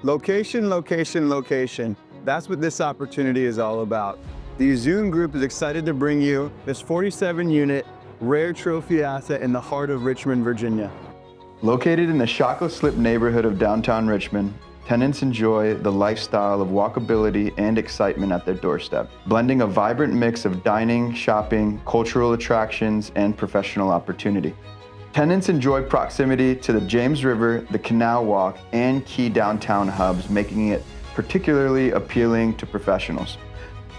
Location, location, location. That's what this opportunity is all about. The Zune Group is excited to bring you this 47-unit rare trophy asset in the heart of Richmond, Virginia. Located in the Shockoe Slip neighborhood of downtown Richmond, tenants enjoy the lifestyle of walkability and excitement at their doorstep, blending a vibrant mix of dining, shopping, cultural attractions, and professional opportunity. Tenants enjoy proximity to the James River, the Canal Walk, and key downtown hubs, making it particularly appealing to professionals.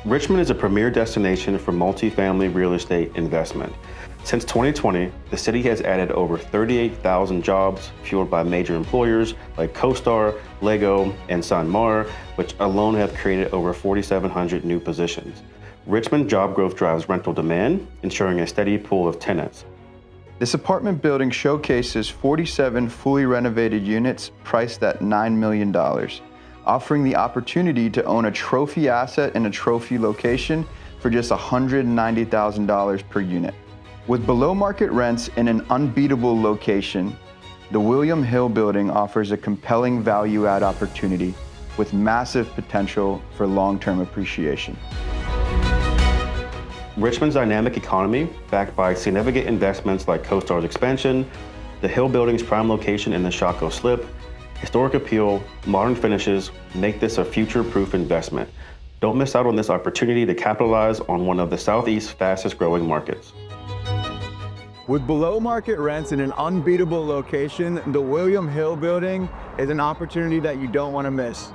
Richmond is a premier destination for multifamily real estate investment. Since 2020, the city has added over 38,000 jobs fueled by major employers like CoStar, Lego, and Sanmar, which alone have created over 4,700 new positions. Richmond job growth drives rental demand, ensuring a steady pool of tenants. This apartment building showcases 47 fully renovated units priced at $9 million, offering the opportunity to own a trophy asset in a trophy location for just $190,000 per unit. With below market rents in an unbeatable location, the William Hill building offers a compelling value add opportunity with massive potential for long-term appreciation. Richmond's dynamic economy, backed by significant investments like CoStar's expansion, the Hill building's prime location in the Shockoe Slip, historic appeal, modern finishes, make this a future-proof investment. Don't miss out on this opportunity to capitalize on one of the Southeast's fastest growing markets. With below market rents in an unbeatable location, the William Hill building is an opportunity that you don't want to miss.